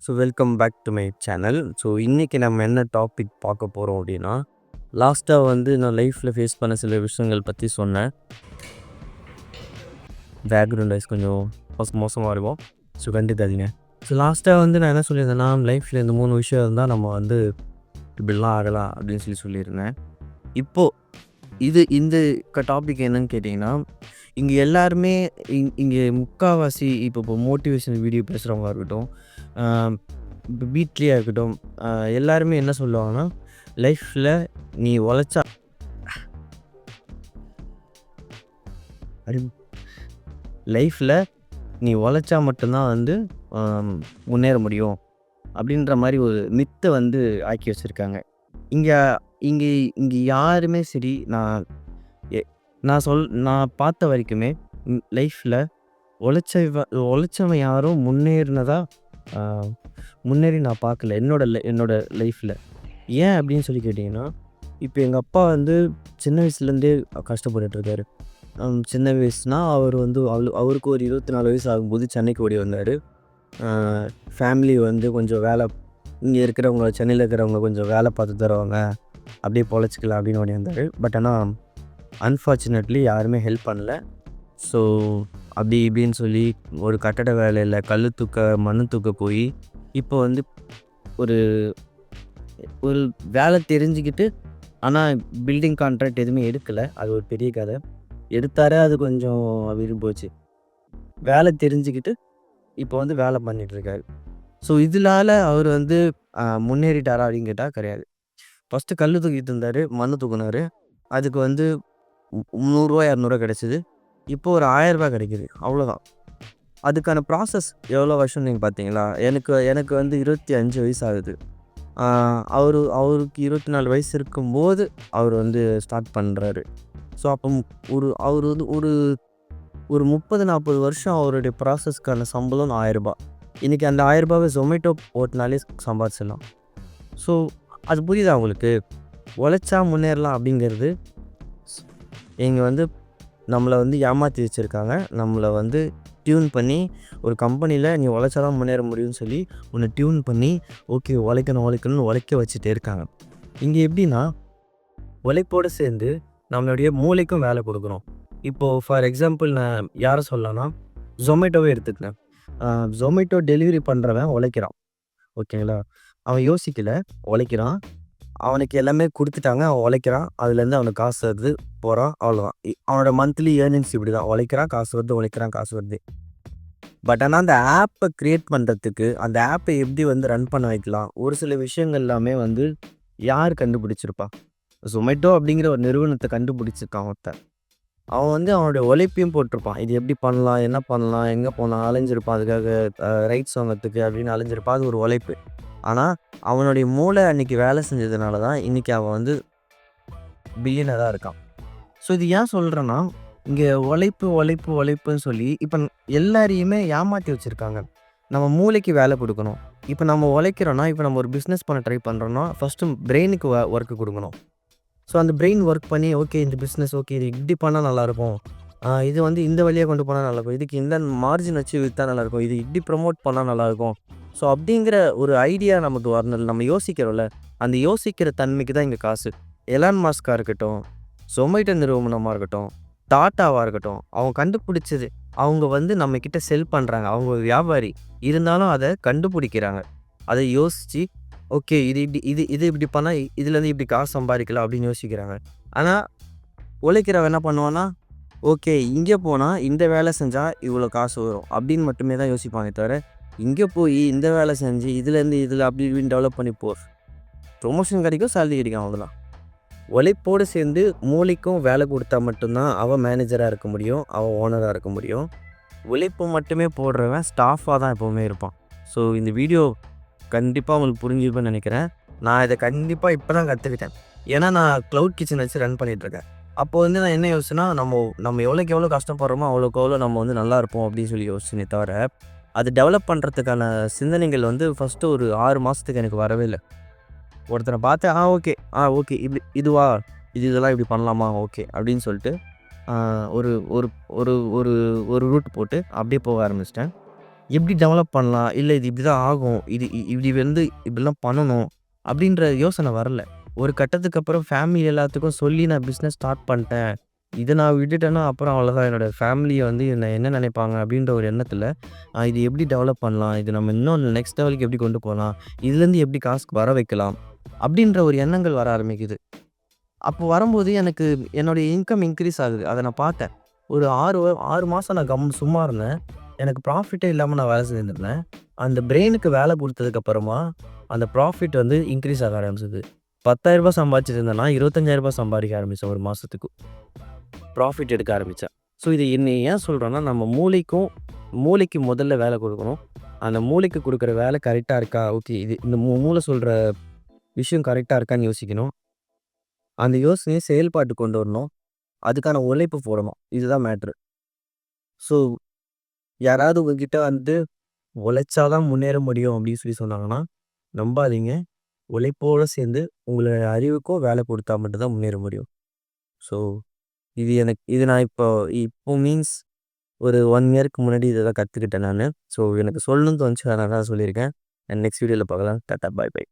So welcome back to my channel. So இன்றைக்கி நம்ம என்ன டாபிக் பார்க்க போகிறோம் அப்படின்னா, லாஸ்ட்டாக நான் லைஃப்பில் ஃபேஸ் பண்ண சில விஷயங்கள் பற்றி சொன்னேன். பேக்ரவுண்ட் வைஸ் கொஞ்சம் மோசமாக இருக்கும். ஸோ கண்டுக்காதீங்க. ஸோ லாஸ்ட்டாக நான் என்ன சொல்லியிருந்தேன்னா, லைஃப்பில் இந்த 3 விஷயம் இருந்தால் நம்ம இப்படிலாம் ஆகலாம் அப்படின்னு சொல்லியிருந்தேன். இப்போது இந்த டாபிக் என்னன்னு கேட்டிங்கன்னா, இங்கே எல்லாருமே இங்கே முக்கால்வாசி இப்போ மோட்டிவேஷனல் வீடியோ பேசுகிறவங்க இருக்கட்டும், இப்போ வீட்லேயே இருக்கட்டும், எல்லாருமே என்ன சொல்லுவாங்கன்னா, லைஃப்பில் நீ உழைச்சா லைஃப்பில் நீ உழைச்சா மட்டும்தான் முன்னேற முடியும் அப்படின்ற மாதிரி ஒரு மித்தை ஆக்கி வச்சுருக்காங்க. இங்கே இங்கே இங்கே யாருமே சரி, நான் பார்த்த வரைக்குமே லைஃப்பில் உழைச்சவன் யாரும் முன்னேறி நான் பார்க்கல என்னோட லைஃப்பில். ஏன் அப்படின்னு சொல்லி கேட்டிங்கன்னா, இப்போ எங்கள் அப்பா சின்ன வயசுலேருந்தே கஷ்டப்பட்டுருக்காரு. சின்ன வயசுனால் அவர் அவருக்கு ஒரு 24 வயசு ஆகும்போது சென்னைக்கு ஓடி வந்தார். ஃபேமிலி கொஞ்சம் வேலை, இங்கே இருக்கிறவங்க சென்னையில் இருக்கிறவங்க கொஞ்சம் வேலை பார்த்து தருவாங்க, அப்படியே பொழைச்சிக்கலாம் அப்படின்னு ஓடி வந்தார். பட் ஆனால் அன்ஃபார்ச்சுனேட்லி யாருமே ஹெல்ப் பண்ணல. ஸோ அப்படி இப்படின்னு சொல்லி ஒரு கட்டட வேலையில் கல் தூக்க மண் தூக்க போய் இப்போ ஒரு ஒரு வேலை தெரிஞ்சுக்கிட்டு, ஆனால் பில்டிங் கான்ட்ராக்ட் எதுவுமே எடுக்கலை. அது ஒரு பெரிய கதை. எடுத்தாரே அது கொஞ்சம் விரும்போச்சு. வேலை தெரிஞ்சுக்கிட்டு இப்போ வேலை பண்ணிகிட்ருக்காரு. ஸோ இதனால அவர் முன்னேறிட்டாரா அப்படின்னு கேட்டால் கிடையாது. ஃபஸ்ட்டு கல் தூக்கிட்டு இருந்தார், மண் தூக்குனார். அதுக்கு 100 200 கிடச்சிது. இப்போது ஒரு 1000 கிடைக்கிது, அவ்வளோதான். அதுக்கான ப்ராசஸ் எவ்வளோ வருஷம் நீங்கள் பார்த்தீங்களா? எனக்கு 25 வயசு ஆகுது. அவருக்கு 24 வயசு இருக்கும்போது அவர் ஸ்டார்ட் பண்ணுறாரு. ஸோ அப்போ அவர் ஒரு 30-40 வருஷம் அவருடைய ப்ராசஸ்க்கான சம்பளம் 1000. இன்றைக்கி அந்த 1000 ஜொமேட்டோ ஓட்டினாலே சம்பாதிச்சிடலாம். ஸோ அது புரியுதா உங்களுக்கு? உழைச்சா முன்னேறலாம் அப்படிங்கிறது இங்கே நம்மளை ஏமாற்றி வச்சுருக்காங்க. நம்மளை டியூன் பண்ணி ஒரு கம்பெனியில் நீ உழைச்சாதான் முன்னேற முடியும்னு சொல்லி உன்னை டியூன் பண்ணி ஓகே உழைக்கணும்னு உழைக்க வச்சுட்டே இருக்காங்க. இங்கே எப்படின்னா, உழைப்போடு சேர்ந்து நம்மளுடைய மூளைக்கும் வேலை கொடுக்கணும். இப்போது ஃபார் எக்ஸாம்பிள் நான் யாரை சொல்லலாம்னா, ஜொமேட்டோவே எடுத்துக்கிறேன். ஜொமேட்டோ டெலிவரி பண்ணுறவன் உழைக்கிறான், ஓகேங்களா? அவன் யோசிக்கலை, உழைக்கிறான். அவனுக்கு எல்லாமே கொடுத்துட்டாங்க, அவன் உழைக்கிறான். அதுலேருந்து அவனுக்கு காசு வருது, போகிறான், அவ்வளோதான். அவனோட மந்த்லி ஏர்னிங்ஸ் இப்படி தான். உழைக்கிறான், காசு வருது, உழைக்கிறான், காசு வருது. பட் ஆனால் அந்த ஆப்பை க்ரியேட் பண்ணுறதுக்கு, அந்த ஆப்பை எப்படி ரன் பண்ண வைக்கலாம், ஒரு சில விஷயங்கள் எல்லாமே யார் கண்டுபிடிச்சிருப்பா? ஜொமேட்டோ அப்படிங்கிற ஒரு நிறுவனத்தை கண்டுபிடிச்சிருக்கான் ஒருத்தன். அவன் அவனுடைய உழைப்பையும் போட்டிருப்பான். இது எப்படி பண்ணலாம், என்ன பண்ணலாம், எங்கே போகலாம், அலைஞ்சிருப்பான். அதுக்காக ரைட்ஸ் வாங்கிறதுக்கு அப்படின்னு அலைஞ்சிருப்பான். அது ஒரு உழைப்பு. ஆனால் அவனுடைய மூளை அன்றைக்கி வேலை செஞ்சதுனால தான் இன்றைக்கி அவன் பில்லியனராக இருக்கான். ஸோ இது ஏன் சொல்கிறேன்னா, இங்கே உழைப்புன்னு சொல்லி இப்போ எல்லாரையுமே ஏமாற்றி வச்சுருக்காங்க. நம்ம மூளைக்கு வேலை கொடுக்கணும். இப்போ நம்ம உழைக்கிறோன்னா, இப்போ நம்ம ஒரு பிஸ்னஸ் பண்ண ட்ரை பண்ணுறோன்னா, ஃபஸ்ட்டு பிரெயினுக்கு ஒர்க்கு கொடுக்கணும். ஸோ அந்த பிரெயின் ஒர்க் பண்ணி ஓகே இந்த பிஸ்னஸ் ஓகே இது இப்படி பண்ணால் நல்லாயிருக்கும், இது இந்த வழியாக கொண்டு போனால் நல்லாயிருக்கும், இதுக்கு இந்த மார்ஜின் வச்சு விற்றா நல்லாயிருக்கும், இது இப்படி ப்ரமோட் பண்ணால் நல்லாயிருக்கும். ஸோ அப்படிங்கிற ஒரு ஐடியா நமக்கு வரணும். நம்ம யோசிக்கிறோம்ல, அந்த யோசிக்கிற தன்மைக்கு தான் இங்கே காசு. எலான் மாஸ்காக இருக்கட்டும், ஜொமேட்டோ நிறுவனமாக இருக்கட்டும், டாட்டாவாக இருக்கட்டும், அவங்க கண்டுபிடிச்சது. அவங்க நம்மக்கிட்ட செல் பண்ணுறாங்க. அவங்க ஒரு வியாபாரி இருந்தாலும் அதை கண்டுபிடிக்கிறாங்க. அதை யோசித்து ஓகே இது இப்படி பண்ணால் இதுலேருந்து இப்படி காசு சம்பாதிக்கலாம் அப்படின்னு யோசிக்கிறாங்க. ஆனால் உழைக்கிறவன் என்ன பண்ணுவான்னா, ஓகே இங்கே போனால் இந்த வேலை செஞ்சால் இவ்வளோ காசு வரும் அப்படின்னு மட்டுமே தான் யோசிப்பாங்க. தவிர இங்கே போய் இந்த வேலை செஞ்சு இதுலேருந்து இதில் அப்படி இப்படின்னு டெவலப் பண்ணி ப்ரொமோஷன் கிடைக்கும், சேலரி கிடைக்கும், அவ்வளோதான். உழைப்போடு சேர்ந்து மூளைக்கும் வேலை கொடுத்தா மட்டும்தான் அவன் மேனேஜராக இருக்க முடியும், அவன் ஓனராக இருக்க முடியும். உழைப்பு மட்டுமே போடுறவன் ஸ்டாஃபாக தான் எப்போவுமே இருப்பான். ஸோ இந்த வீடியோ கண்டிப்பாக உங்களுக்கு புரிஞ்சுருப்பேன்னு நினைக்கிறேன். நான் இதை கண்டிப்பாக இப்போ தான் கற்றுக்கிட்டேன். ஏன்னா நான் க்ளவுட் கிச்சன் வச்சு ரன் பண்ணிகிட்ருக்கேன். அப்போ நான் என்ன யோசிச்சுன்னா, நம்ம எவ்வளோக்கு எவ்வளோ கஷ்டப்படுறோமோ அவ்வளோக்கு எவ்வளோ நம்ம நல்லா இருப்போம் அப்படின்னு சொல்லி யோசிச்சுனே தவிர, அது டெவலப் பண்ணுறதுக்கான சிந்தனைகள் ஃபஸ்ட்டு ஒரு 6 மாதத்துக்கு எனக்கு வரவே இல்லை. ஒருத்தரை பார்த்தேன், ஓகே ஓகே இப்படி இதெல்லாம் இப்படி பண்ணலாமா, ஓகே அப்படின்னு சொல்லிட்டு ஒரு ஒரு ஒரு ஒரு ரூட் போட்டு அப்படியே போக ஆரம்பிச்சிட்டேன். எப்படி டெவலப் பண்ணலாம்? இல்ல இது இப்படிதான் ஆகும். இப்படி வந்து இப்படிலாம் பண்ணணும். அப்படின்ற யோசனை வரல. ஒரு கட்டத்துக்கு அப்புறம் ஃபேமிலி எல்லாத்துக்கும் சொல்லி நான் பிசினஸ் ஸ்டார்ட் பண்ணிட்டேன். இத நான் விட்டுட்டேன்னா, அப்புறம் அவ்வளோதான் என்னோட ஃபேமிலிய வந்து என்ன நினைப்பாங்க அப்படின்ற ஒரு எண்ணத்தில, இது எப்படி டெவலப் பண்ணலாம்? இது நம்ம இன்னும் நெக்ஸ்ட் லெவலுக்கு எப்படி கொண்டு போலாம்? இதுலேருந்து எப்படி காசு வர வைக்கலாம்? அப்படின்ற ஒரு எண்ணங்கள் வர ஆரம்பிக்குது. அப்போ வரும்போது எனக்கு என்னுடைய இன்கம் இன்கிரீஸ் ஆகுது. அத நான் பார்த்தேன். ஒரு 6 மாசம் நான் சும்மா இருந்தேன். எனக்கு ப்ராஃபிட்டே இல்லாம நான் வேலை செஞ்சுருந்தேன். அந்த பிரெயினுக்கு வேலை குடுத்ததுக்கு அப்புறமா, அந்த ப்ராஃபிட் வந்து இன்கிரீஸ் ஆக ஆரம்பிச்சது. ரூ. 10,000 சம்பாதிச்சுட்டு இருந்தேன்னா, ரூ. 25,000 சம்பாதிக்க ஆரம்பிச்சேன் ஒரு மாசத்துக்கு. ப்ராஃபிட் எடுக்க ஆரம்பிச்சேன். ஸோ இத ஏன் சொல்றேன்னா, நம்ம மூளைக்கு முதல்ல வேலை குடுக்கணும். அந்த மூளைக்கு குடுக்குற வேலை கரெக்ட்டா இருக்கா? ஓகே. இது இந்த மூளை சொல்ற விஷயம் கரெக்ட்டா இருக்கான்னு யோசிக்கணும். அந்த யோசனைய செயல்பாட்டுக்கு கொண்டு வரணும். அதுக்கான உழைப்பு போடணும். இதுதான் மேட்ரு. ஸோ யாராவது உங்ககிட்ட வந்து உழைச்சா தான் முன்னேற முடியும் அப்படின்னு சொன்னாங்கன்னா, நம்பாதீங்க. உழைப்போட சேர்ந்து உங்களோட அறிவுக்கும் வேலை கொடுத்தா மட்டும் தான் முன்னேற முடியும். ஸோ இது நான் இப்போ மீன்ஸ் ஒரு 1 இயர்க்கு முன்னாடி இத தான் கத்துக்கிட்டேன் நானு. ஸோ எனக்கு சொல்லணும்னு தோணுச்சு. அதனால தான் சொல்லியிருக்கேன். நெக்ஸ்ட் வீடியோல பார்க்கலாம். டாட்டா, பாய் பாய்.